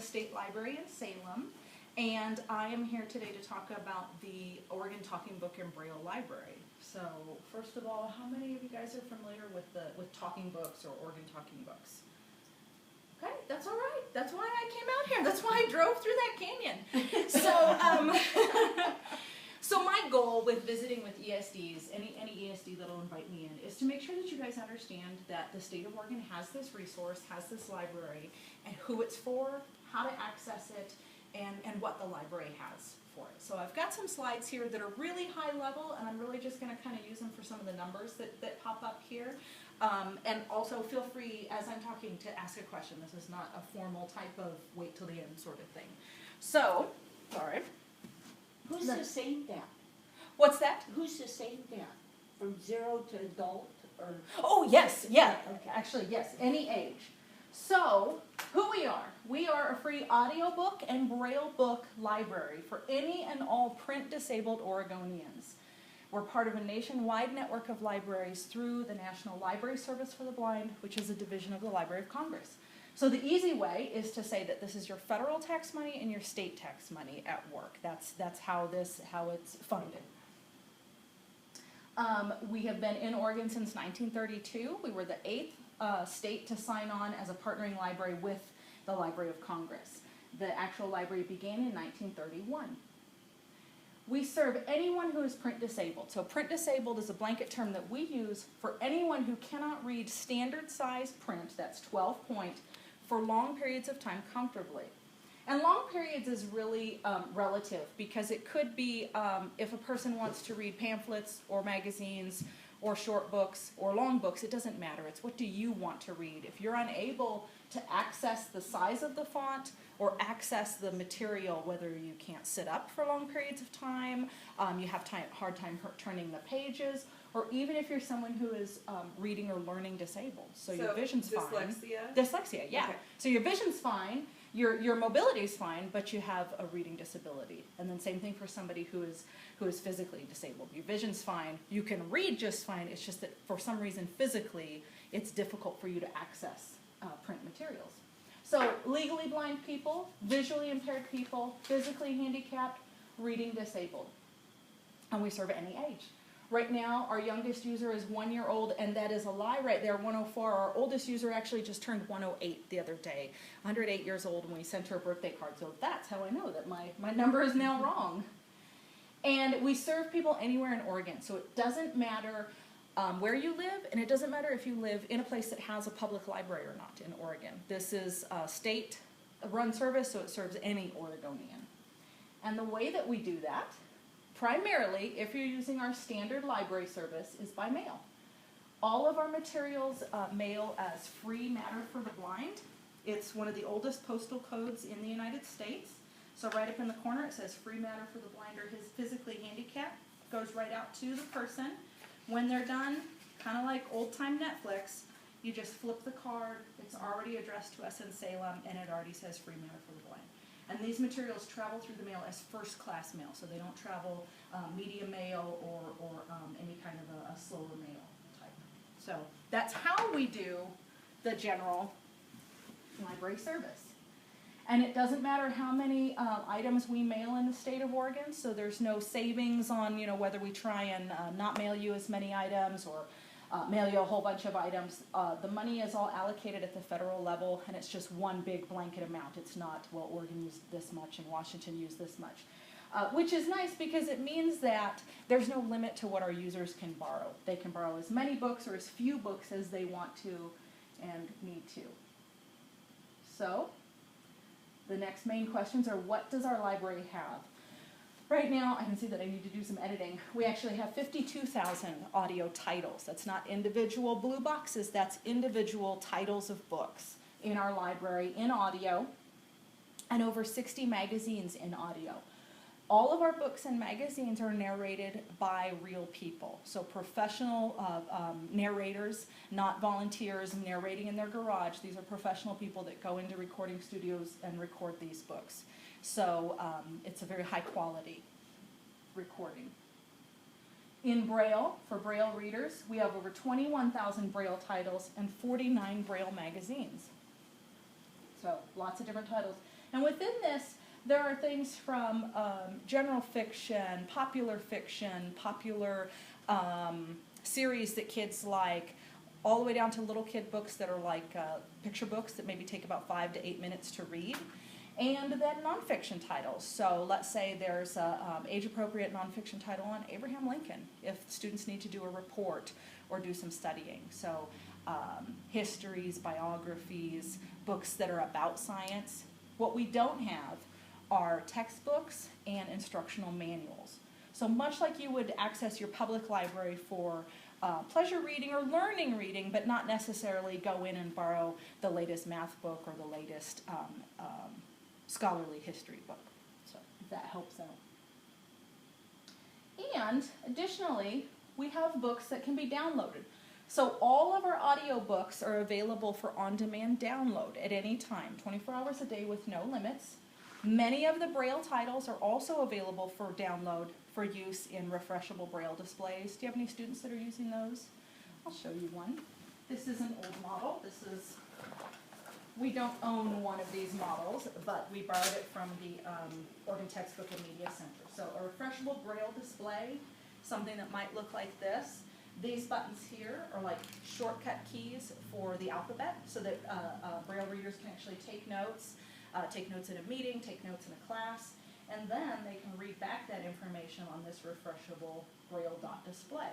the State Library in Salem, and I am here today to talk about the Oregon Talking Book and Braille Library. So, first of all, how many of you guys are familiar with talking books or Oregon Talking Books? Okay, that's all right. That's why I came out here. That's why I drove through that canyon. So my goal with visiting with ESDs, any ESD that'll invite me in, is to make sure that you guys understand that the state of Oregon has this resource, has this library, and who it's for, how to access it, and what the library has for it. So I've got some slides here that are really high level, and I'm really just going to kind of use them for some of the numbers that pop up here. And also feel free, as I'm talking, to ask a question. This is not a formal type of wait till the end sort of thing. So, sorry. Who's the same that? What's that? Who's the same that? From 0 to adult or? Oh, yes, yeah. Okay. Actually, yes, any age. So, who we are. We are a free audiobook and Braille book library for any and all print-disabled Oregonians. We're part of a nationwide network of libraries through the National Library Service for the Blind, which is a division of the Library of Congress. So the easy way is to say that this is your federal tax money and your state tax money at work. That's how it's funded. We have been in Oregon since 1932. We were the 8th state to sign on as a partnering library with the Library of Congress. The actual library began in 1931. We serve anyone who is print disabled. So print disabled is a blanket term that we use for anyone who cannot read standard size print, that's 12 point, for long periods of time comfortably. And long periods is really relative, because it could be if a person wants to read pamphlets or magazines or short books or long books, it doesn't matter. It's what do you want to read. If you're unable to access the size of the font or access the material, whether you can't sit up for long periods of time, you have hard time turning the pages, or even if you're someone who is reading or learning disabled. So your vision's fine. Dyslexia, yeah. Okay. So your vision's fine, your mobility is fine, but you have a reading disability. And then same thing for somebody who is physically disabled. Your vision's fine, you can read just fine, it's just that for some reason physically it's difficult for you to access print materials. So legally blind people, visually impaired people, physically handicapped, reading disabled. And we serve any age. Right now, our youngest user is 1 year old, and that is a lie right there, 104. Our oldest user actually just turned 108 the other day, 108 years old, and we sent her a birthday card. So that's how I know that my number is now wrong. And we serve people anywhere in Oregon, so it doesn't matter where you live, and it doesn't matter if you live in a place that has a public library or not in Oregon. This is a state-run service, so it serves any Oregonian. And the way that we do that, primarily, if you're using our standard library service, is by mail. All of our materials mail as free matter for the blind. It's one of the oldest postal codes in the United States. So right up in the corner it says free matter for the blind or his physically handicapped. Goes right out to the person. When they're done, kind of like old-time Netflix, you just flip the card. It's already addressed to us in Salem, and it already says free matter for the blind. And these materials travel through the mail as first-class mail, so they don't travel medium mail or any kind of a slower mail type. So that's how we do the general library service. And it doesn't matter how many items we mail in the state of Oregon, so there's no savings on whether we try and not mail you as many items or mail you a whole bunch of items. The money is all allocated at the federal level, and it's just one big blanket amount. It's not, well, Oregon used this much and Washington used this much, which is nice because it means that there's no limit to what our users can borrow. They can borrow as many books or as few books as they want to and need to. So the next main questions are, what does our library have? Right now, I can see that I need to do some editing. We actually have 52,000 audio titles. That's not individual blue boxes, that's individual titles of books in our library in audio, and over 60 magazines in audio. All of our books and magazines are narrated by real people. So professional narrators, not volunteers narrating in their garage. These are professional people that go into recording studios and record these books. So it's a very high quality recording. In Braille, for Braille readers, we have over 21,000 Braille titles and 49 Braille magazines. So lots of different titles. And within this, there are things from general fiction, popular series that kids like, all the way down to little kid books that are like picture books that maybe take about 5 to 8 minutes to read. And then nonfiction titles. So let's say there's an age-appropriate nonfiction title on Abraham Lincoln, if students need to do a report or do some studying. So histories, biographies, books that are about science. What we don't have are textbooks and instructional manuals. So much like you would access your public library for pleasure reading or learning reading, but not necessarily go in and borrow the latest math book or the latest scholarly history book. So if that helps out. And additionally, we have books that can be downloaded. So all of our audio books are available for on-demand download at any time, 24 hours a day with no limits. Many of the Braille titles are also available for download for use in refreshable Braille displays. Do you have any students that are using those? I'll show you one. This is an old model. We don't own one of these models, but we borrowed it from the Oregon Textbook and Media Center. So a refreshable Braille display, something that might look like this. These buttons here are like shortcut keys for the alphabet, so that Braille readers can actually take notes in a meeting, take notes in a class, and then they can read back that information on this refreshable Braille dot display.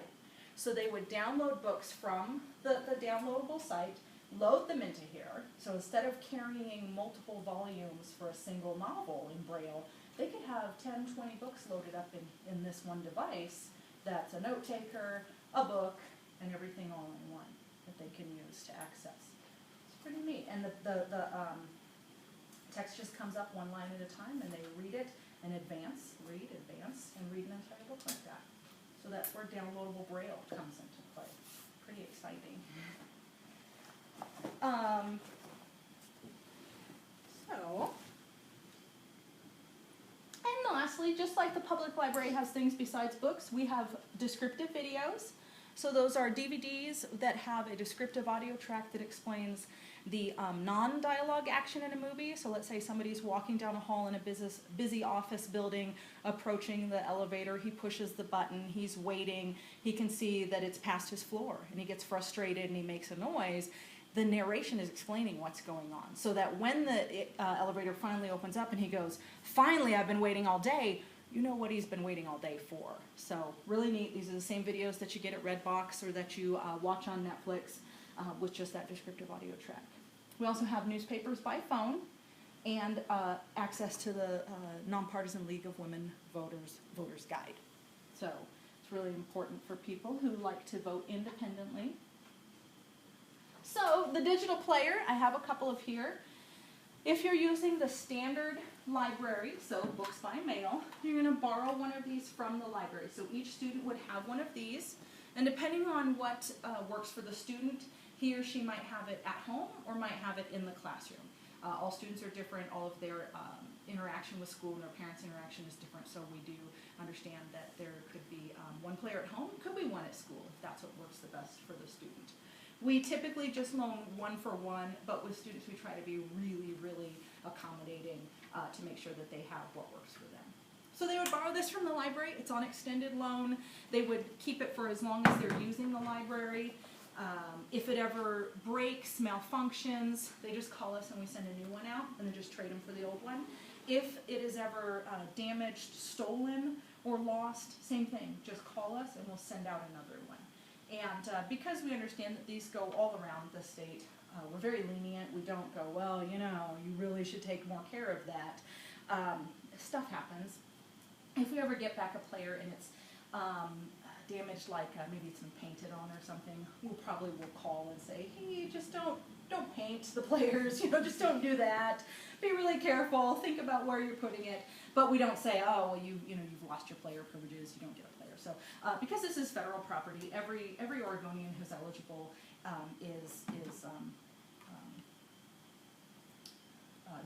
So they would download books from the downloadable site, load them into here. So instead of carrying multiple volumes for a single novel in Braille, they could have 10, 20 books loaded up in this one device. That's a note taker, a book, and everything all in one that they can use to access. It's pretty neat. And the text just comes up one line at a time, and they read it and advance, and read an entire book like that. So that's where downloadable Braille comes into play. Pretty exciting. And lastly, just like the public library has things besides books, we have descriptive videos. So those are DVDs that have a descriptive audio track that explains the non-dialogue action in a movie. So let's say somebody's walking down a hall in a busy office building, approaching the elevator, he pushes the button, he's waiting, he can see that it's past his floor, and he gets frustrated and he makes a noise. The narration is explaining what's going on, so that when the elevator finally opens up and he goes, "Finally, I've been waiting all day," you know what he's been waiting all day for. So really neat. These are the same videos that you get at Redbox or that you watch on Netflix with just that descriptive audio track. We also have newspapers by phone and access to the Nonpartisan League of Women Voters Guide. So it's really important for people who like to vote independently. So the digital player, I have a couple of here. If you're using the standard library, so books by mail, you're going to borrow one of these from the library. So each student would have one of these, and depending on what works for the student, he or she might have it at home or might have it in the classroom. All students are different. All of their interaction with school and their parents' interaction is different, so we do understand that there could be one player at home, could be one at school, if that's what works the best for the student. We typically just loan one for one, but with students we try to be really, really accommodating to make sure that they have what works for them. So they would borrow this from the library. It's on extended loan. They would keep it for as long as they're using the library. If it ever breaks, malfunctions, they just call us and we send a new one out and then just trade them for the old one. If it is ever damaged, stolen, or lost, same thing. Just call us and we'll send out another one. And because we understand that these go all around the state, we're very lenient. We don't go, well, you know, you really should take more care of that. Stuff happens. If we ever get back a player and it's damaged, like maybe it's been painted on or something, we'll probably call and say, hey, just don't paint the players, you know, just don't do that. Be really careful. Think about where you're putting it. But we don't say, oh, well, you've lost your player privileges. You don't get a player. So because this is federal property, every Oregonian who's eligible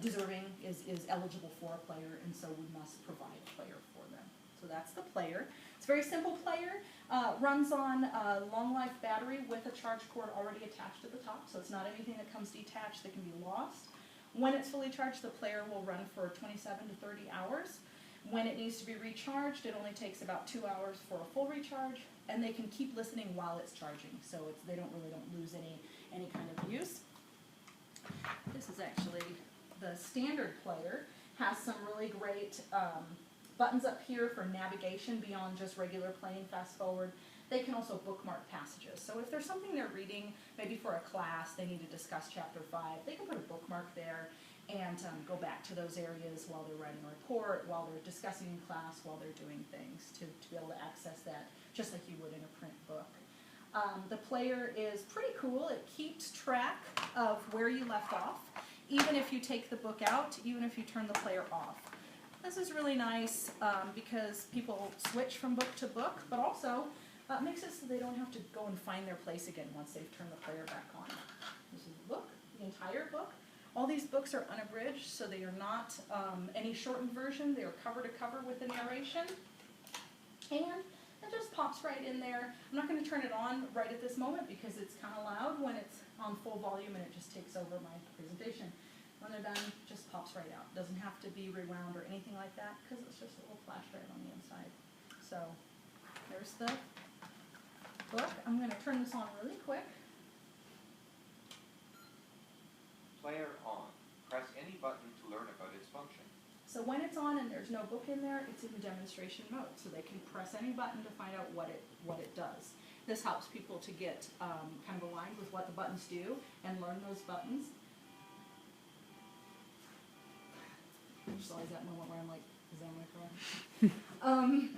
deserving is eligible for a player, and so we must provide a player for them. So that's the player. It's a very simple player. Runs on a long life battery with a charge cord already attached to the top, so it's not anything that comes detached that can be lost. When it's fully charged, the player will run for 27 to 30 hours. When it needs to be recharged, it only takes about 2 hours for a full recharge, and they can keep listening while it's charging, so they don't lose any kind of use. This is actually the standard player. Has some really great buttons up here for navigation beyond just regular playing fast forward. They can also bookmark passages. So if there's something they're reading, maybe for a class, they need to discuss chapter 5, they can put a bookmark there and go back to those areas while they're writing a report, while they're discussing in class, while they're doing things to be able to access that just like you would in a print book. The player is pretty cool. It keeps track of where you left off, even if you take the book out, even if you turn the player off. This is really nice because people switch from book to book, but also makes it so they don't have to go and find their place again once they've turned the player back on. This is the book, the entire book. All these books are unabridged, so they are not any shortened version. They are cover to cover with the narration. And it just pops right in there. I'm not going to turn it on right at this moment because it's kind of loud when it's on full volume and it just takes over my presentation. When they're done, it just pops right out. Doesn't have to be rewound or anything like that because it's just a little flash drive on the inside. So there's the book. I'm going to turn this on really quick. Player on. Press any button to learn about its function. So when it's on and there's no book in there, it's in demonstration mode. So they can press any button to find out what it does. This helps people to get kind of aligned with what the buttons do and learn those buttons. There's always that moment where I'm like, is that my car?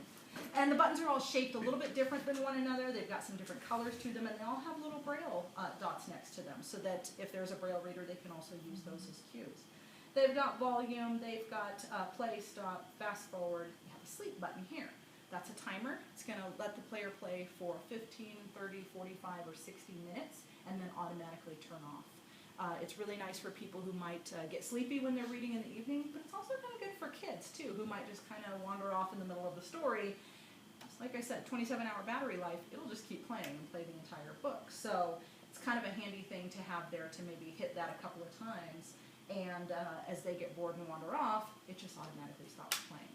And the buttons are all shaped a little bit different than one another. They've got some different colors to them, and they all have little Braille dots next to them, so that if there's a Braille reader, they can also use those as cues. They've got volume, they've got play, stop, fast forward. You have a sleep button here. That's a timer. It's going to let the player play for 15, 30, 45, or 60 minutes, and then automatically turn off. It's really nice for people who might get sleepy when they're reading in the evening, but it's also kind of good for kids, too, who might just kind of wander off in the middle of the story. Like I said, 27-hour battery life, it'll just keep playing and play the entire book. So it's kind of a handy thing to have there to maybe hit that a couple of times, and as they get bored and wander off, it just automatically stops playing.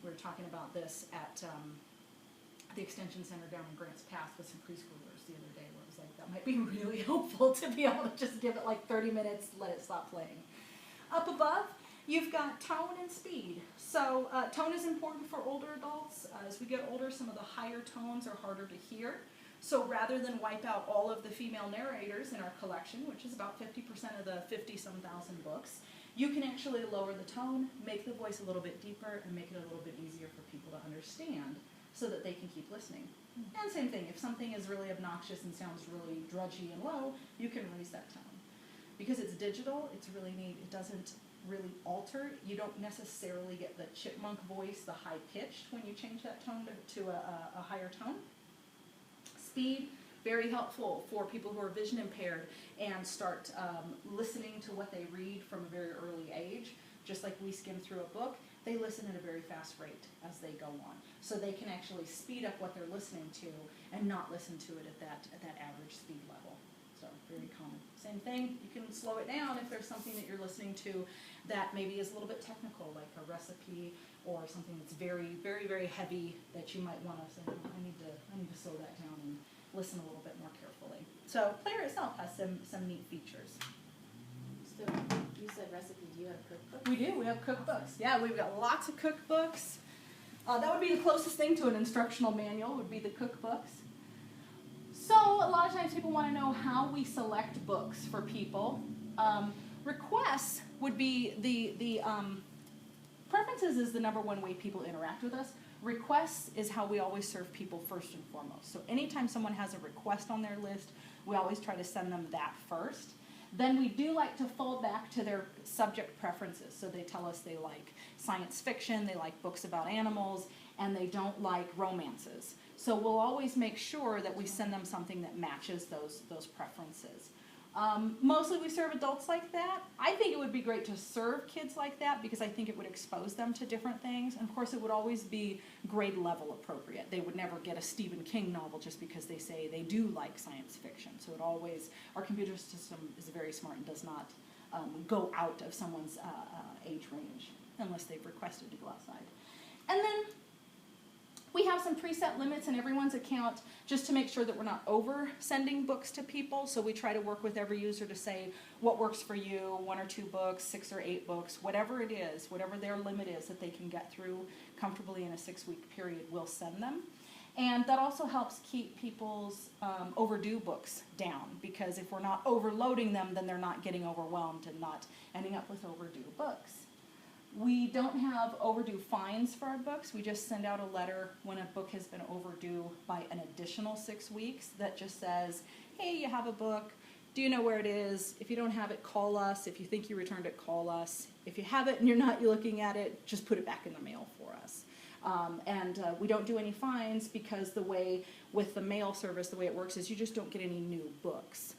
We were talking about this at the Extension Center down in Grants Pass with some preschoolers the other day, where it was like, that might be really helpful to be able to just give it like 30 minutes, let it stop playing. Up above, you've got tone and speed. So tone is important for older adults. As we get older, some of the higher tones are harder to hear. So rather than wipe out all of the female narrators in our collection, which is about 50% of the 50-some thousand books, you can actually lower the tone, make the voice a little bit deeper, and make it a little bit easier for people to understand so that they can keep listening. And same thing, if something is really obnoxious and sounds really drudgy and low, you can raise that tone. Because it's digital, it's really neat. It doesn't really alter. You don't necessarily get the chipmunk voice, the high pitched, when you change that tone to a higher tone. Speed, very helpful for people who are vision impaired and start listening to what they read from a very early age. Just like we skim through a book, they listen at a very fast rate as they go on. So they can actually speed up what they're listening to and not listen to it at that average speed level. So very common. Same thing, you can slow it down if there's something that you're listening to that maybe is a little bit technical, like a recipe or something that's very, very, very heavy that you might want to say, oh, I need to slow that down and listen a little bit more carefully. So Player itself has some neat features. So you said recipe, do you have cookbooks? We do, we have cookbooks. Yeah, we've got lots of cookbooks. That would be the closest thing to an instructional manual, would be the cookbooks. So a lot of times people want to know how we select books for people. Requests would be the preferences is the number one way people interact with us. Requests is how we always serve people first and foremost. So anytime someone has a request on their list, we always try to send them that first. Then we do like to fall back to their subject preferences. So they tell us they like science fiction, they like books about animals, and they don't like romances. So we'll always make sure that we send them something that matches those preferences. Mostly we serve adults like that. I think it would be great to serve kids like that because I think it would expose them to different things. And of course it would always be grade level appropriate. They would never get a Stephen King novel just because they say they do like science fiction. So it always, our computer system is very smart and does not go out of someone's age range, unless they've requested to go outside. And then we have some preset limits in everyone's account just to make sure that we're not over sending books to people. So we try to work with every user to say what works for you, 1 or 2 books, 6 or 8 books, whatever it is, whatever their limit is that they can get through comfortably in a 6-week period, we'll send them. And that also helps keep people's overdue books down, because if we're not overloading them, then they're not getting overwhelmed and not ending up with overdue books. We don't have overdue fines for our books. We just send out a letter when a book has been overdue by an additional 6 weeks that just says, hey, you have a book. Do you know where it is? If you don't have it, call us. If you think you returned it, call us. If you have it and you're not looking at it, just put it back in the mail for us. We don't do any fines, because the way with the mail service, the way it works is you just don't get any new books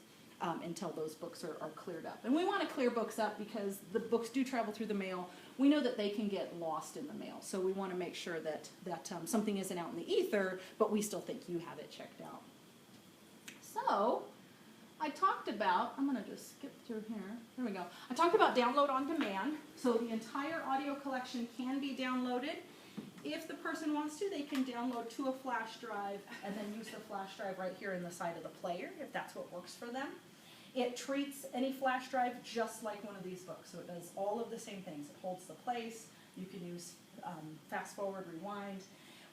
until those books are cleared up. And we want to clear books up because the books do travel through the mail. We know that they can get lost in the mail, so we want to make sure that something isn't out in the ether, but we still think you have it checked out. So I talked about, I'm going to just skip through here. There we go. I talked about download on demand. So the entire audio collection can be downloaded. If the person wants to, they can download to a flash drive and then use the flash drive right here in the side of the player, if that's what works for them. It treats any flash drive just like one of these books, so it does all of the same things. It holds the place. You can use fast forward, rewind.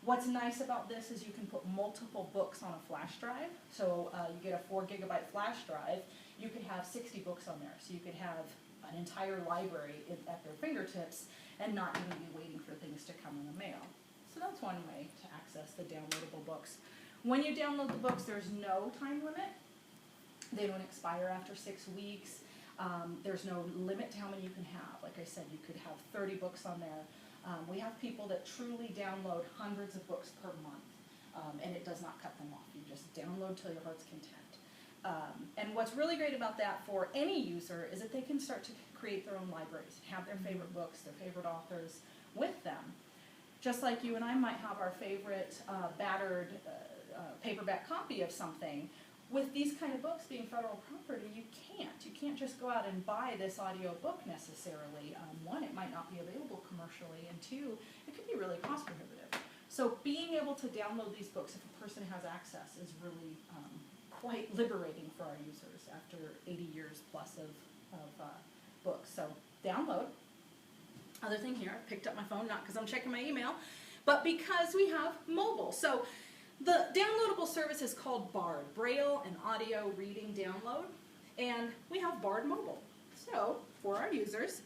What's nice about this is you can put multiple books on a flash drive. So you get a 4 gigabyte flash drive. You could have 60 books on there, so you could have an entire library at their fingertips and not even be waiting for things to come in the mail. So that's one way to access the downloadable books. When you download the books, there's no time limit. They don't expire after 6 weeks. There's no limit to how many you can have. Like I said, you could have 30 books on there. We have people that truly download hundreds of books per month, and it does not cut them off. You just download till your heart's content. And what's really great about that for any user is that they can start to create their own libraries, have their favorite books, their favorite authors with them. Just like you and I might have our favorite battered paperback copy of something. With these kind of books being federal property, you can't just go out and buy this audio book necessarily. One, it might not be available commercially, and 2, it could be really cost prohibitive. So being able to download these books if a person has access is really quite liberating for our users after 80 years plus of books. So download. Other thing here, I picked up my phone, not because I'm checking my email, but because we have mobile. So the downloadable service is called BARD, Braille and Audio Reading Download, and we have BARD Mobile. So for our users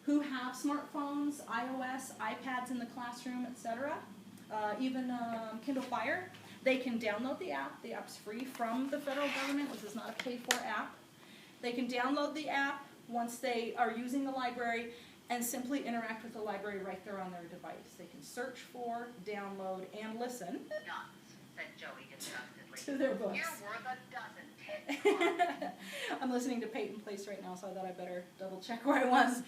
who have smartphones, iOS, iPads in the classroom, etc., even Kindle Fire, they can download the app. The app's free from the federal government. This is not a paid-for app. They can download the app once they are using the library and simply interact with the library right there on their device. They can search for, download, and listen said Joey disgustedly. to their books. You're worth a dozen pence. I'm listening to Peyton Place right now, so I thought I better double check where I was.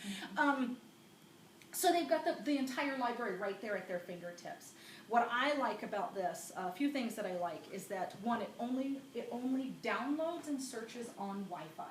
So they've got the entire library right there at their fingertips. What I like about this, a few things that I like, is that one, it only downloads and searches on Wi-Fi.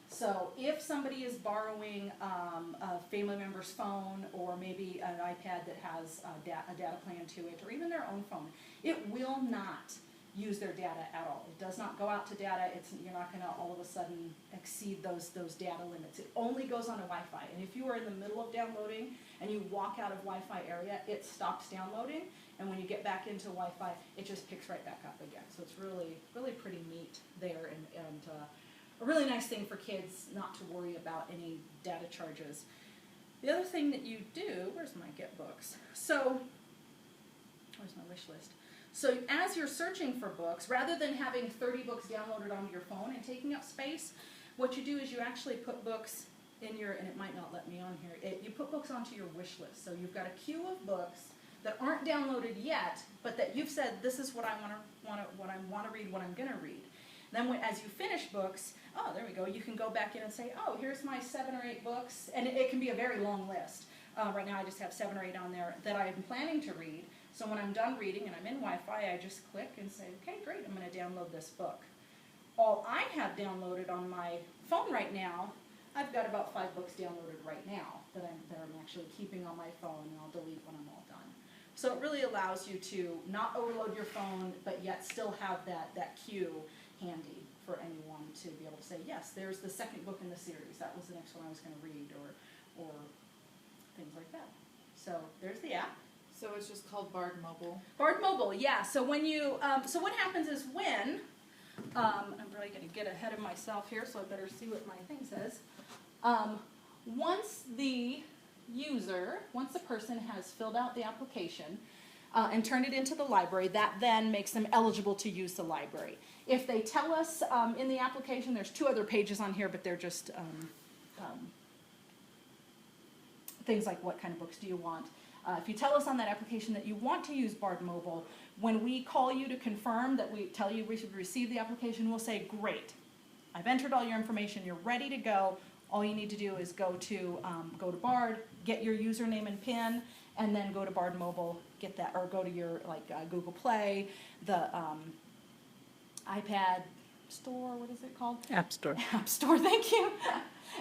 So if somebody is borrowing a family member's phone, or maybe an iPad that has a data plan to it, or even their own phone, it will not use their data at all. It does not go out to data. You're not going to all of a sudden exceed those data limits. It only goes on a Wi-Fi. And if you are in the middle of downloading and you walk out of Wi-Fi area, it stops downloading. And when you get back into Wi-Fi, it just picks right back up again. So it's really, really pretty neat there, and a really nice thing for kids not to worry about any data charges. The other thing that you do, where's my Get Books? So, where's my wish list? So as you're searching for books, rather than having 30 books downloaded onto your phone and taking up space, what you do is you actually put books in your, and it might not let me on here, you put books onto your wish list. So you've got a queue of books that aren't downloaded yet, but that you've said, this is what I want to read, what I'm going to read. Then as you finish books, oh, there we go, you can go back in and say, oh, here's my 7 or 8 books, and it can be a very long list. Right now I just have 7 or 8 on there that I'm planning to read. So when I'm done reading and I'm in Wi-Fi, I just click and say, okay, great, I'm going to download this book. All I have downloaded on my phone right now I've got about 5 books downloaded right now that I'm actually keeping on my phone, and I'll delete when I'm all done. So it really allows you to not overload your phone, but yet still have that cue handy for anyone to be able to say, yes, there's the second book in the series. That was the next one I was going to read, or things like that. So there's the app. So it's just called Bard Mobile. Bard Mobile, yeah. So when you, so what happens is when, I'm really going to get ahead of myself here, so I better see what my thing says. Once the person has filled out the application and turned it into the library, that then makes them eligible to use the library. If they tell us in the application, there's 2 other pages on here, but they're just things like what kind of books do you want. If you tell us on that application that you want to use Bard Mobile, when we call you to confirm that we tell you we should receive the application, we'll say, great, I've entered all your information, you're ready to go. All you need to do is go to Bard, get your username and PIN, and then go to Bard Mobile, get that, or go to your Google Play, the iPad store, what is it called? App Store. App Store, thank you.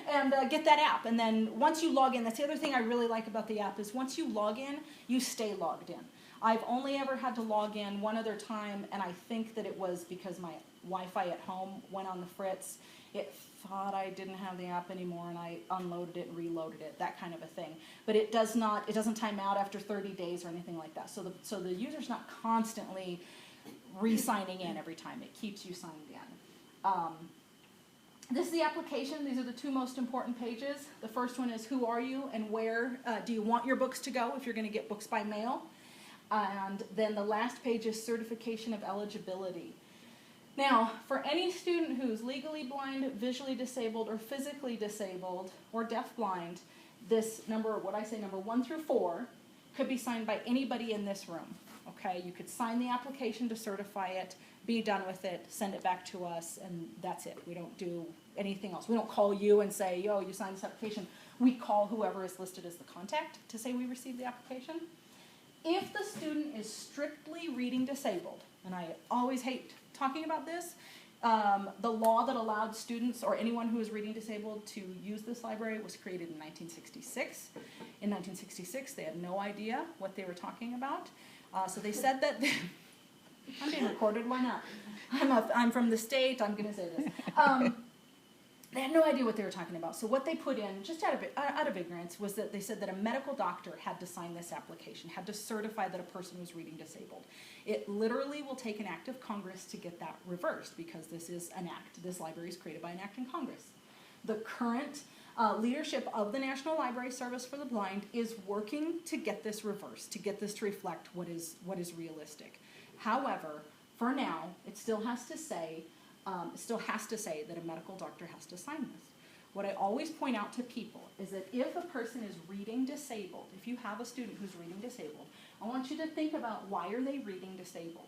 And get that app. And then once you log in, that's the other thing I really like about the app is once you log in, you stay logged in. I've only ever had to log in one other time, and I think that it was because my Wi-Fi at home went on the fritz. It thought I didn't have the app anymore, and I unloaded it and reloaded it, that kind of a thing. But it doesn't time out after 30 days or anything like that. So the user's not constantly re-signing in every time. It keeps you signed in. This is the application. These are the 2 most important pages. The first one is who are you and where do you want your books to go if you're going to get books by mail. And then the last page is certification of eligibility. Now, for any student who's legally blind, visually disabled, or physically disabled, or deafblind, this number 1 through 4, could be signed by anybody in this room. Okay, you could sign the application to certify it, be done with it, send it back to us, and that's it. We don't do anything else. We don't call you and say, yo, you signed this application. We call whoever is listed as the contact to say we received the application. If the student is strictly reading disabled, and I always hate talking about this, the law that allowed students or anyone who is reading disabled to use this library was created in 1966. In 1966, they had no idea what they were talking about. So they said that, I'm being recorded, why not? I'm from the state, I'm going to say this. They had no idea what they were talking about. So what they put in, just out of ignorance, was that they said that a medical doctor had to sign this application, had to certify that a person was reading disabled. It literally will take an act of Congress to get that reversed because this is an act. This library is created by an act in Congress. The current leadership of the National Library Service for the Blind is working to get this reversed, to get this to reflect what is realistic. However, for now, it still has to say that a medical doctor has to sign this. What I always point out to people is that if a person is reading disabled, if you have a student who's reading disabled, I want you to think about why are they reading disabled?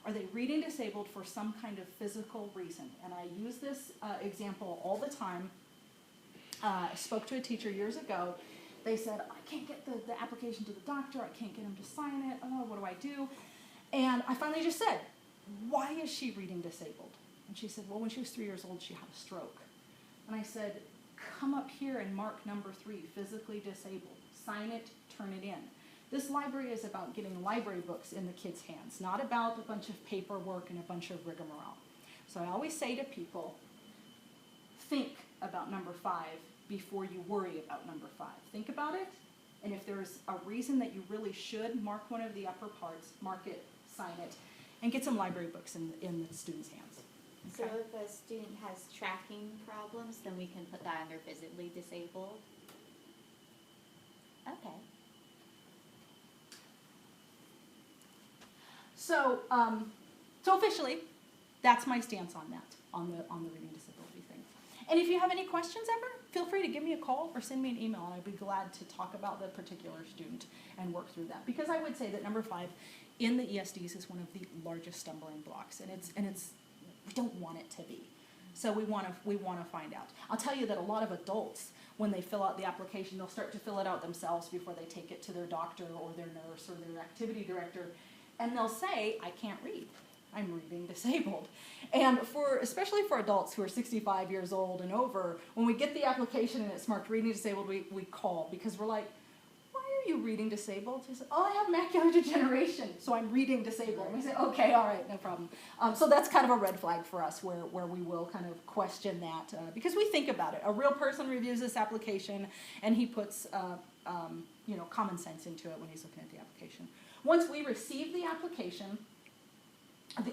Are they reading disabled for some kind of physical reason? And I use this example all the time. I spoke to a teacher years ago. They said, I can't get the application to the doctor. I can't get him to sign it. Oh, what do I do? And I finally just said, why is she reading disabled? And she said, well, when she was 3 years old, she had a stroke. And I said, come up here and mark number 3, physically disabled. Sign it, turn it in. This library is about getting library books in the kids' hands, not about a bunch of paperwork and a bunch of rigmarole. So I always say to people, think about number 5 before you worry about number 5. Think about it, and if there's a reason that you really should mark one of the upper parts, mark it, sign it, and get some library books in the students' hands. So if a student has tracking problems, then we can put that under physically disabled? Okay. So officially, that's my stance on that, on the reading disability thing. And if you have any questions ever, feel free to give me a call or send me an email, and I'd be glad to talk about the particular student and work through that. Because I would say that number 5 in the ESDs is one of the largest stumbling blocks, and it's we don't want it to be. So we want to find out. I'll tell you that a lot of adults, when they fill out the application, they'll start to fill it out themselves before they take it to their doctor or their nurse or their activity director, and they'll say, I can't read. I'm reading disabled. And especially for adults who are 65 years old and over, when we get the application and it's marked reading disabled, we call because we're like, why are you reading disabled? He said, oh, I have macular degeneration, so I'm reading disabled. And we say, okay, all right, no problem. So that's kind of a red flag for us where we will kind of question that because we think about it. A real person reviews this application and he puts common sense into it when he's looking at the application. Once we receive the application,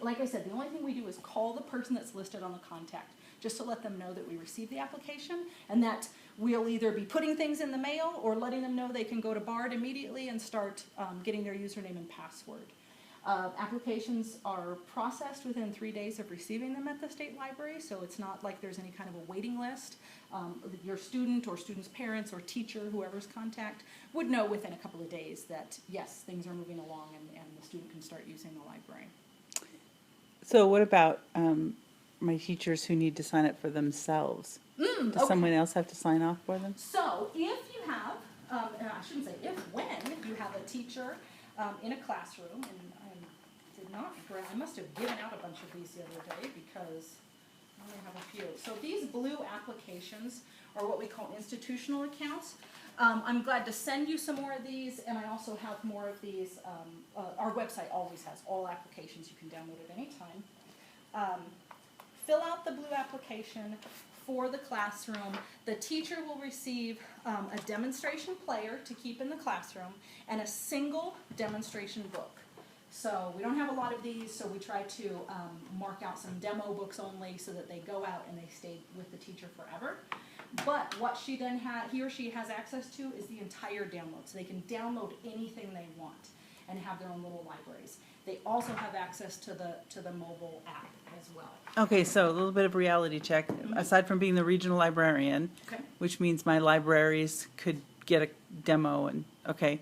like I said, the only thing we do is call the person that's listed on the contact, just to let them know that we received the application and that we'll either be putting things in the mail or letting them know they can go to BARD immediately and start getting their username and password. Applications are processed within 3 days of receiving them at the state library, so it's not like there's any kind of a waiting list. Your student or student's parents or teacher, whoever's contact, would know within a couple of days that, yes, things are moving along and the student can start using the library. So what about my teachers who need to sign up for themselves? Does Okay. someone else have to sign off for them? So if you have, and I shouldn't say if, when you have a teacher in a classroom, and I did not, I must have given out a bunch of these the other day because I only have a few. So these blue applications are what we call institutional accounts. I'm glad to send you some more of these, and I also have more of these. Our website always has all applications you can download at any time. Fill out the blue application for the classroom. The teacher will receive a demonstration player to keep in the classroom and a single demonstration book. So we don't have a lot of these, so we try to mark out some demo books only so that they go out and they stay with the teacher forever. But what he or she has access to is the entire download, so they can download anything they want and have their own little libraries. They also have access to the mobile app as well. Okay, so a little bit of reality check. Aside from being the regional librarian, Okay. which means my libraries could get a demo and, okay.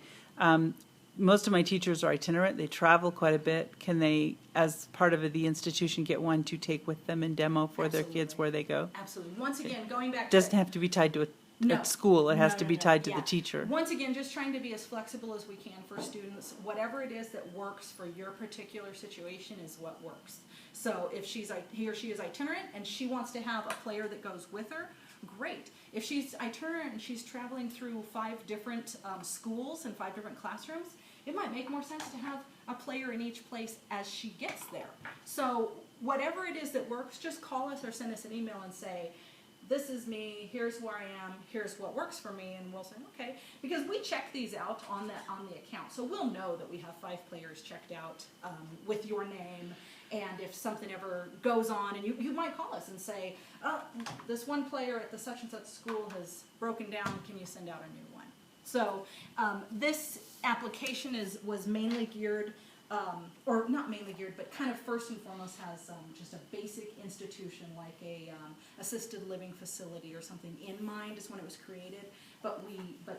Most of my teachers are itinerant. They travel quite a bit. Can they, as part of the institution, get one to take with them and demo for their kids Absolutely. where they go? Absolutely. Once again, going back to Doesn't have to be tied to No. a school. It has No, to no, be no. tied to Yeah. the teacher. Once again, just trying to be as flexible as we can for students. Whatever it is that works for your particular situation is what works. So if he or she is itinerant and she wants to have a player that goes with her, great. If she's itinerant and she's traveling through 5 different schools and 5 different classrooms, it might make more sense to have a player in each place as she gets there. So whatever it is that works, just call us or send us an email and say, this is me, here's where I am, here's what works for me, and we'll say, okay. Because we check these out on the account, so we'll know that we have 5 players checked out with your name, and if something ever goes on, and you might call us and say, oh, this one player at the such and such school has broken down, can you send out a new one? So this application was mainly geared, or not mainly geared, but kind of first and foremost has just a basic institution like a assisted living facility or something in mind is when it was created. But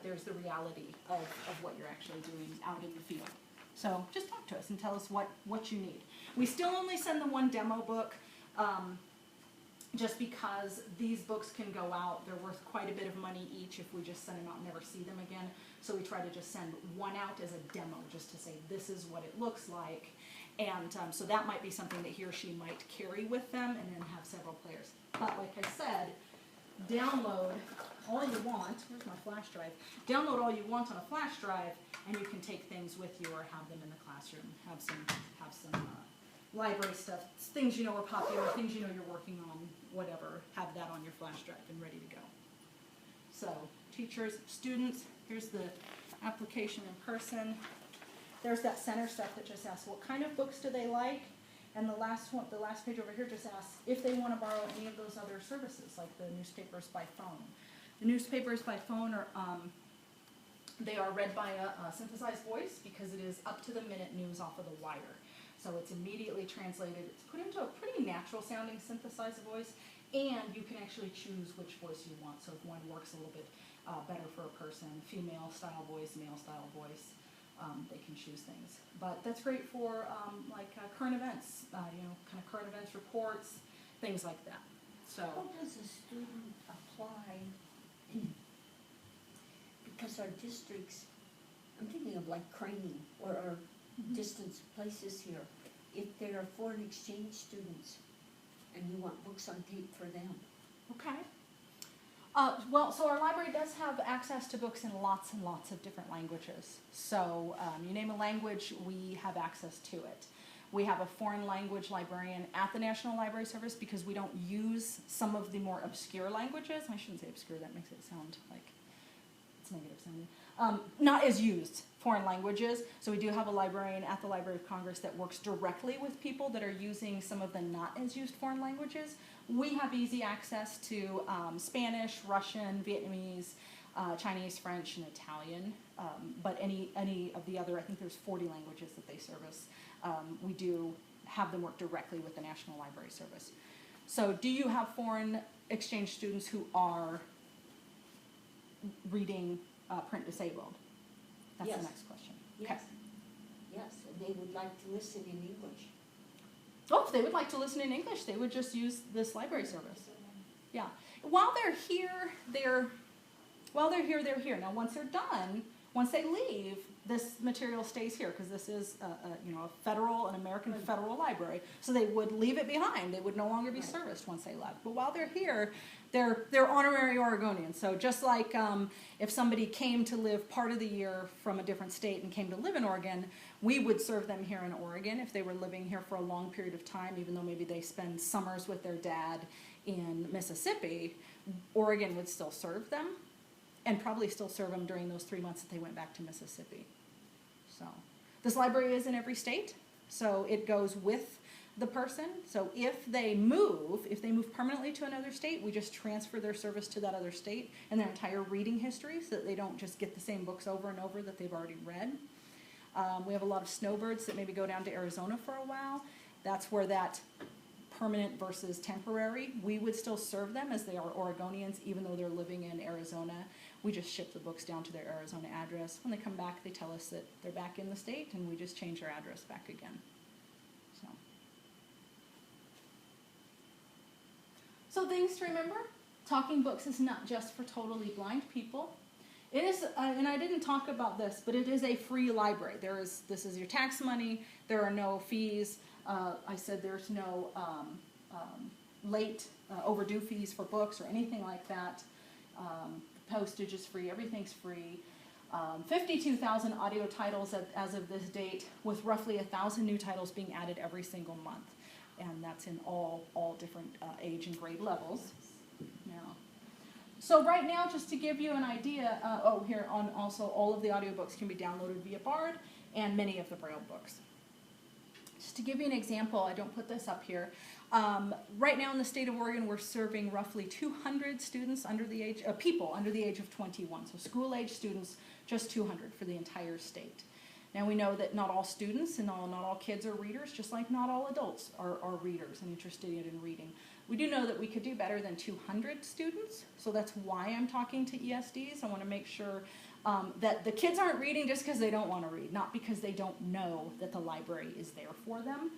there's the reality of what you're actually doing out in the field. So just talk to us and tell us what you need. We still only send the one demo book. Just because these books can go out, they're worth quite a bit of money each if we just send them out and never see them again. So we try to just send one out as a demo, just to say this is what it looks like. And so that might be something that he or she might carry with them and then have several players. But like I said, download all you want. Where's my flash drive? Download all you want on a flash drive, and you can take things with you or have them in the classroom. Have some library stuff, things you know are popular, things you know you're working on, whatever. Have that on your flash drive and ready to go. So teachers, students, here's the application in person. There's that center stuff that just asks what kind of books do they like, and the last page over here just asks if they want to borrow any of those other services, like the newspapers by phone. The newspapers by phone are they are read by a synthesized voice because it is up-to-the-minute news off of the wire. So it's immediately translated. It's put into a pretty natural-sounding synthesized voice, and you can actually choose which voice you want. So if one works a little bit better for a person, female-style voice, male-style voice, they can choose things. But that's great for current events, kind of current events reports, things like that. So How does a student apply? Because our districts, I'm thinking of like Craney or our distance places here, if they're foreign exchange students and you want books on tape for them. Okay. Well, so our library does have access to books in lots and lots of different languages. So you name a language, we have access to it. We have a foreign language librarian at the National Library Service because we don't use some of the more obscure languages. I shouldn't say obscure, that makes it sound like it's negative sounding. Not as used foreign languages. So we do have a librarian at the Library of Congress that works directly with people that are using some of the not as used foreign languages. We have easy access to Spanish, Russian, Vietnamese, Chinese, French, and Italian. But any of the other, I think there's 40 languages that they service. We do have them work directly with the National Library Service. So do you have foreign exchange students who are reading print disabled? That's Yes. the next question. Yes. Yes, and they would like to listen in English. Oh, if they would like to listen in English, they would just use this library service. Yeah. While they're here, they're here. Now, once they're done, once they leave, this material stays here because this is an American federal library. So they would leave it behind. They would no longer be serviced once they left. But while they're here, they're honorary Oregonians. So just like if somebody came to live part of the year from a different state and came to live in Oregon, we would serve them here in Oregon if they were living here for a long period of time, even though maybe they spend summers with their dad in Mississippi. Oregon would still serve them and probably still serve them during those 3 months that they went back to Mississippi. So this library is in every state, so it goes with the person. So if they move permanently to another state, we just transfer their service to that other state and their entire reading history so that they don't just get the same books over and over that they've already read. We have a lot of snowbirds that maybe go down to Arizona for a while. That's where that permanent versus temporary, we would still serve them as they are Oregonians even though they're living in Arizona. We just ship the books down to their Arizona address. When they come back, they tell us that they're back in the state, and we just change their address back again. So things to remember, Talking Books is not just for totally blind people. It is, and I didn't talk about this, but it is a free library. This is your tax money. There are no fees. I said there's no late overdue fees for books or anything like that. Postage is free, everything's free. 52,000 audio titles as of this date, with roughly 1,000 new titles being added every single month. And that's in all different age and grade levels. Now, so right now, just to give you an idea, here on also all of the audiobooks can be downloaded via Bard and many of the Braille books. Just to give you an example, I don't put this up here. Right now in the state of Oregon, we're serving roughly 200 students people under the age of 21. So school-age students, just 200 for the entire state. Now we know that not all students and not all kids are readers, just like not all adults are readers and interested in reading. We do know that we could do better than 200 students, so that's why I'm talking to ESDs. I want to make sure that the kids aren't reading just because they don't want to read, not because they don't know that the library is there for them.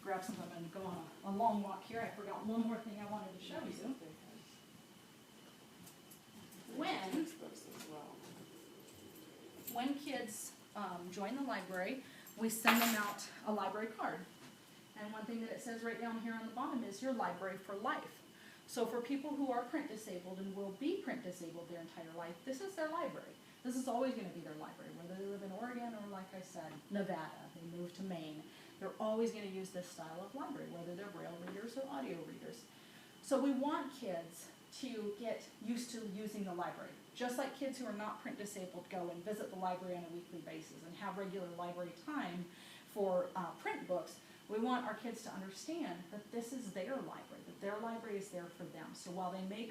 Grab some, I'm going to go on a long walk here. I forgot one more thing I wanted to show you. When kids join the library, we send them out a library card. And one thing that it says right down here on the bottom is your library for life. So for people who are print disabled and will be print disabled their entire life, this is their library. This is always going to be their library, whether they live in Oregon or, like I said, Nevada, they move to Maine. They're always going to use this style of library, whether they're Braille readers or audio readers. So we want kids to get used to using the library. Just like kids who are not print disabled go and visit the library on a weekly basis and have regular library time for print books, we want our kids to understand that this is their library, that their library is there for them. So while they may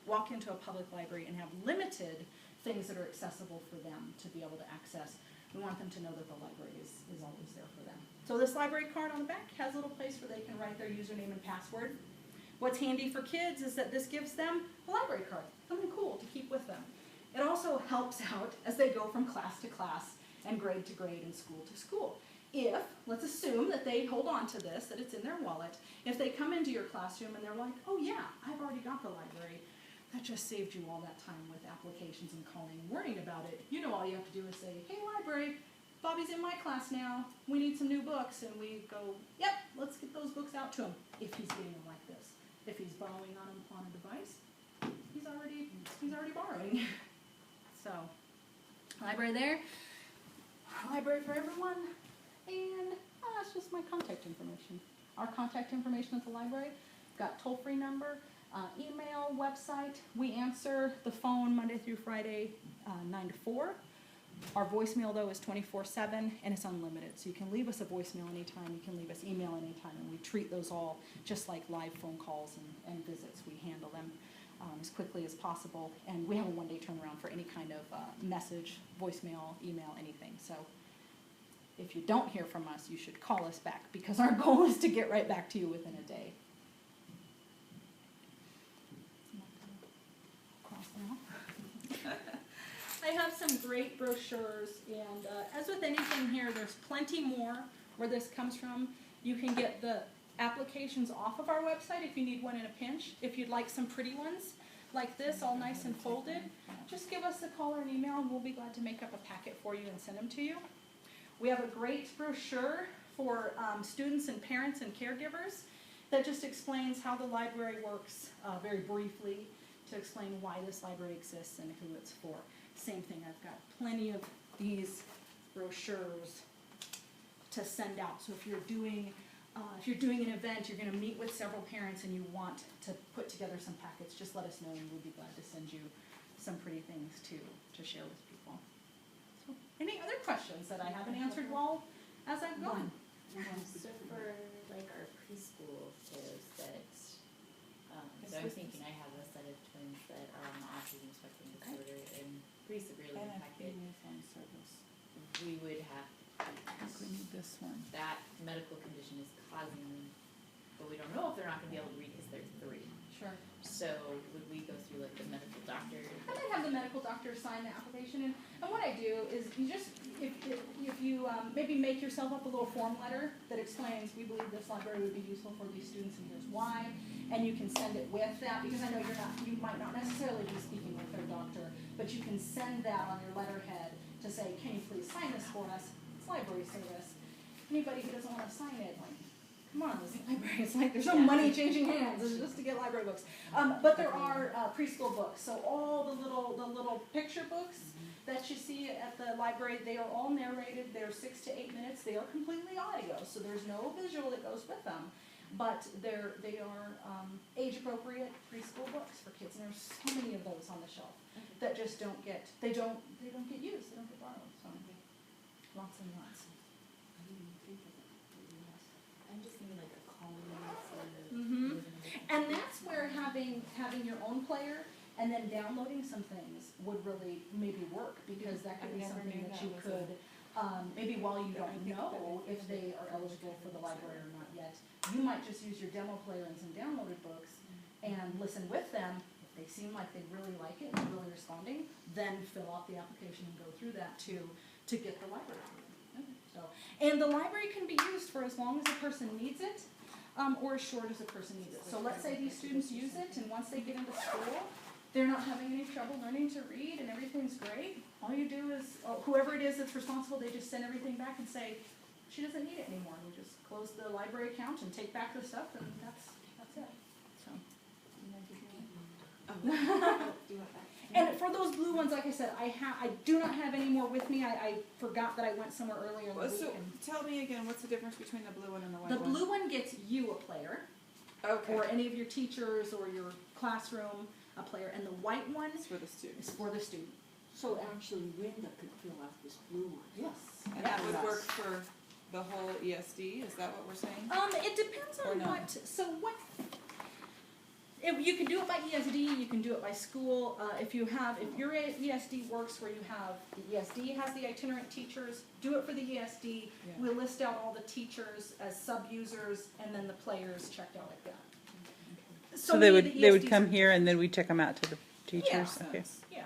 walk into a public library and have limited things that are accessible for them to be able to access, we want them to know that the library is always there for them. So this library card on the back has a little place where they can write their username and password. What's handy for kids is that this gives them a library card, something cool to keep with them. It also helps out as they go from class to class and grade to grade and school to school. If, let's assume that they hold on to this, that it's in their wallet, if they come into your classroom and they're like, oh yeah, I've already got the library, that just saved you all that time with applications and calling and worrying about it. You know, all you have to do is say, hey library, Bobby's in my class now, we need some new books, and we go, yep, let's get those books out to him, if he's getting them like this. If he's borrowing on a device, he's already borrowing. So, library there, library for everyone, and that's just my contact information. Our contact information at the library, got toll-free number, email, website. We answer the phone Monday through Friday, 9 to 4. Our voicemail, though, is 24/7, and it's unlimited. So you can leave us a voicemail anytime. You can leave us email anytime, and we treat those all just like live phone calls and visits. We handle them as quickly as possible, and we have a one-day turnaround for any kind of message, voicemail, email, anything. So if you don't hear from us, you should call us back, because our goal is to get right back to you within a day. Cross now. I have some great brochures, and as with anything here, there's plenty more where this comes from. You can get the applications off of our website if you need one in a pinch. If you'd like some pretty ones like this, all nice and folded, just give us a call or an email, and we'll be glad to make up a packet for you and send them to you. We have a great brochure for students and parents and caregivers that just explains how the library works very briefly, to explain why this library exists and who it's for. Same thing, I've got plenty of these brochures to send out. So if you're doing an event, you're going to meet with several parents and you want to put together some packets, just let us know, and we'll be glad to send you some pretty things to share with people. So, any other questions that I haven't answered well as I've gone? So for like our preschool kiddos that, so I'm thinking I have a set of twins that are on the autism spectrum disorder and pretty severely impacted. We would have We need this one. that medical condition is causing, but we don't know if they're not going to be able to read because they're 3. Sure. So would we go through like the medical doctor? I might have the medical doctor sign the application, and what I do is you just, if you maybe make yourself up a little form letter that explains, we believe this library would be useful for these students and here's why, and you can send it with that, because I know you might not necessarily be speaking with their doctor, but you can send that on your letterhead to say, can you please sign this for us? It's library service. Anybody who doesn't want to sign it, like, come on, this library, it's like there's no money changing hands, it's just to get library books. But there are preschool books, so all the little picture books that you see at the library, they are all narrated, they're 6 to 8 minutes, they are completely audio, so there's no visual that goes with them. But they are age appropriate preschool books for kids, and there's so many of those on the shelf that just don't get used, they don't get borrowed, so lots and lots. I'm just thinking like a colony sort of. Mhm. And that's where having your own player and then downloading some things would really maybe work, because that could be something that you could, maybe while you don't know if they are eligible for the library or not yet, you might just use your demo player and some downloaded books and listen with them. If they seem like they really like it and they're really responding, then fill out the application and go through that to get the library. So, and the library can be used for as long as a person needs it, or as short as a person needs it. So let's say these students use it, and once they get into school, they're not having any trouble learning to read, and everything's great. All you do is, whoever it is that's responsible, they just send everything back and say, she doesn't need it anymore. We just close the library account and take back the stuff, and that's it. So. And for those blue ones, like I said, I do not have any more with me. I forgot that I went somewhere earlier in the week. So tell me again, what's the difference between the blue one and the white The one? blue one gets you a player, Okay. or any of your teachers or your classroom a player, and the white one It's for the students. is for the student. So actually Linda could fill out this blue one. Yes. And that would work for the whole ESD, is that what we're saying? It depends Or on no? You can do it by ESD, you can do it by school. If your ESD works where you have, the ESD has the itinerant teachers, do it for the ESD. Yeah. We'll list out all the teachers as sub-users, and then the players checked out like that. So they many of would the ESDs come are here and then we check them out to the teachers? Yeah. Okay. Yeah.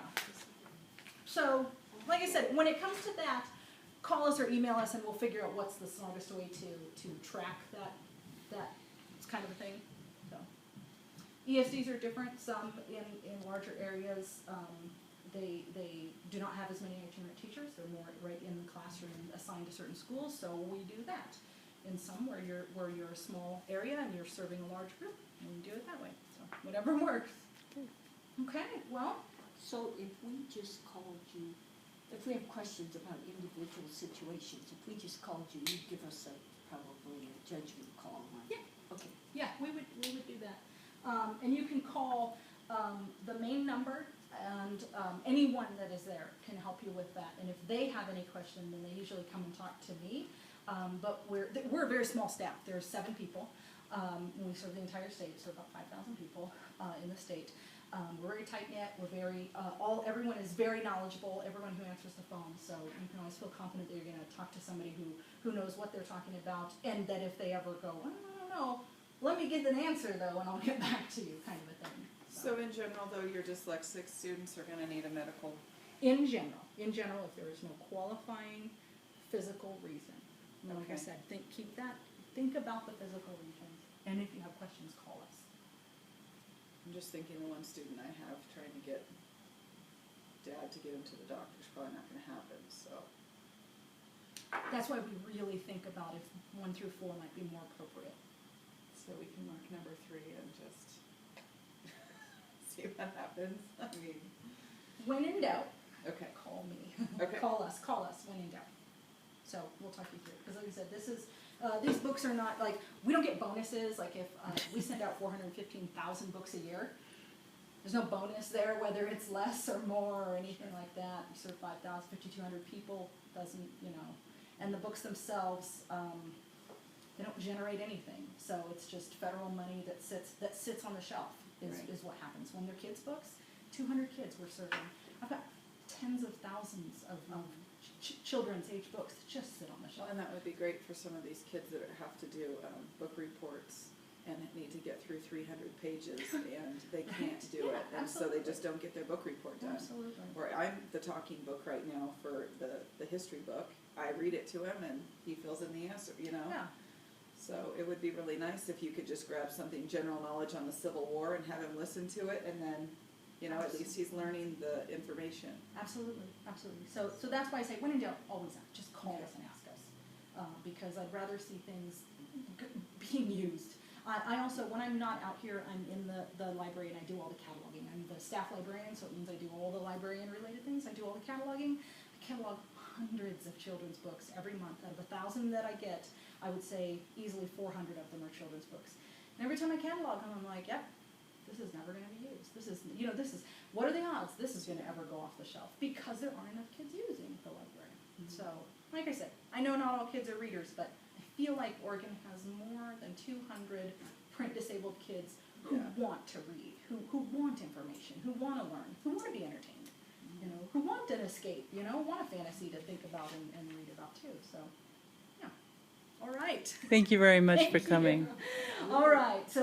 So, like I said, when it comes to that, call us or email us, and we'll figure out what's the smartest way to track that kind of a thing. So, ESDs are different. Some in larger areas, they do not have as many itinerant teachers. They're more right in the classroom. classroom assigned to certain schools, so we do that. In some where you're a small area and you're serving a large group, we do it that way. So whatever works. Okay, well, So if we just called you, if we have questions about individual situations, if we just called you, you'd give us probably a judgment call on it? Yeah. Okay. yeah, we would do that. And you can call the main number, and anyone that is there can help you with that. And if they have any question, then they usually come and talk to me. But we're a very small staff. There's 7 people. And we serve the entire state, so about 5,000 people in the state. We're very tight knit. We're very everyone is very knowledgeable. Everyone who answers the phone, so you can always feel confident that you're going to talk to somebody who knows what they're talking about, and that if they ever go, I don't know, let me get an answer though, and I'll get back to you, kind of a thing. So in general, though, your dyslexic students are gonna need a medical, In general, if there is no qualifying physical reason, and like I Okay. said, think about the physical reasons, and if you have questions, call us. I'm just thinking the one student I have trying to get dad to get him to the doctor is probably not gonna happen, so. That's why we really think about if 1 through 4 might be more appropriate. So we can mark number 3 and just see what happens, I mean, When in doubt, okay, call me. Okay. Call us when in doubt. So we'll talk you through it. Because like I said, this is, these books are not, like, we don't get bonuses. Like if we send out 415,000 books a year, there's no bonus there, whether it's less or more or anything like that. You serve 5,200 people, doesn't, and the books themselves, they don't generate anything. So it's just federal money that sits on the shelf Right. is what happens. When they're kids' books, 200 kids we're serving. I've got tens of thousands of children's age books that just sit on the shelf. and that would be great for some of these kids that have to do book reports and need to get through 300 pages and they can't do Yeah, it, and so they absolutely. just don't get their book report done. Absolutely. Or I'm the talking book right now for the history book. I read it to him and he fills in the answer, Yeah, So it would be really nice if you could just grab something, general knowledge on the Civil War, and have him listen to it, and then, at least he's learning the information. absolutely, absolutely. So that's why I say, when in doubt, always ask. Just call us and ask us, because I'd rather see things being used. I also, when I'm not out here, I'm in the library and I do all the cataloging. I'm the staff librarian, so it means I do all the librarian-related things. I do all the cataloging. I catalog hundreds of children's books every month. Out of 1,000 that I get, I would say easily 400 of them are children's books. And every time I catalog them, I'm like, yep, this is never going to be used. This is, what are the odds this is going to ever go off the shelf? Because there aren't enough kids using the library. So, like I said, I know not all kids are readers, but I feel like Oregon has more than 200 print-disabled kids who Yeah. want to read, who want information, who want to learn, who want to be entertained, who want an escape, want a fantasy to think about and read about too. So, yeah. All right. Thank you very much for Thank you. coming. All right. So